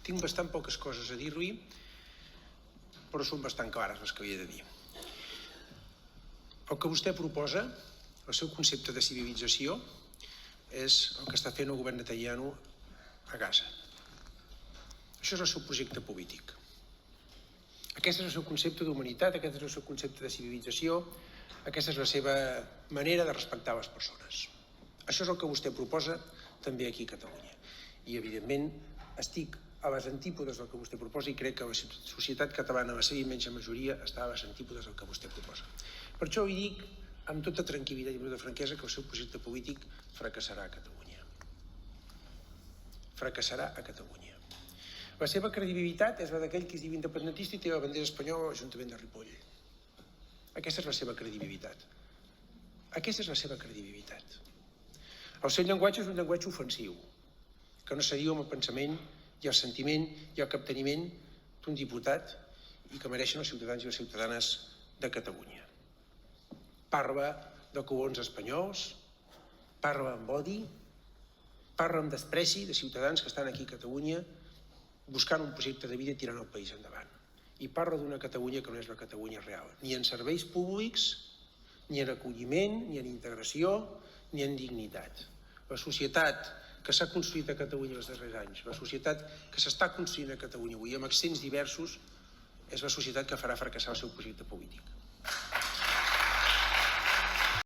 tinc bastant poques coses a dir-li, però són bastant clares les que havia de dir. El que vostè proposa, el seu concepte de civilització, és el que està fent el govern Netanyahu a Gaza. Això és el seu projecte polític. Aquest és el seu concepte d'humanitat, aquest és el seu concepte de civilització, aquesta és la seva manera de respectar les persones. Això és el que vostè proposa també aquí a Catalunya. I, evidentment, estic a les antípodes del que vostè proposa i crec que la societat catalana, la seva immensa majoria, està a les antípodes del que vostè proposa. Per això li dic, amb tota tranquil·litat i amb tota franquesa, que el seu projecte polític fracassarà a Catalunya. Fracassarà a Catalunya. La seva credibilitat és la d'aquell que es diu independentista i té la bandera espanyola a l'Ajuntament de Ripoll. Aquesta és la seva credibilitat. Aquesta és la seva credibilitat. El seu llenguatge és un llenguatge ofensiu, que no s'adiu amb el pensament i el sentiment i el capteniment d'un diputat i que mereixen els ciutadans i les ciutadanes de Catalunya. Parla de colons espanyols, parla amb odi, parla amb despreci de ciutadans que estan aquí a Catalunya buscant un projecte de vida i tirant el país endavant. I parla d'una Catalunya que no és la Catalunya real, ni en serveis públics, ni en acolliment, ni en integració, ni en dignitat. La societat que s'ha construït a Catalunya els darrers anys, la societat que s'està construint a Catalunya avui amb accents diversos, és la societat que farà fracassar el seu projecte polític.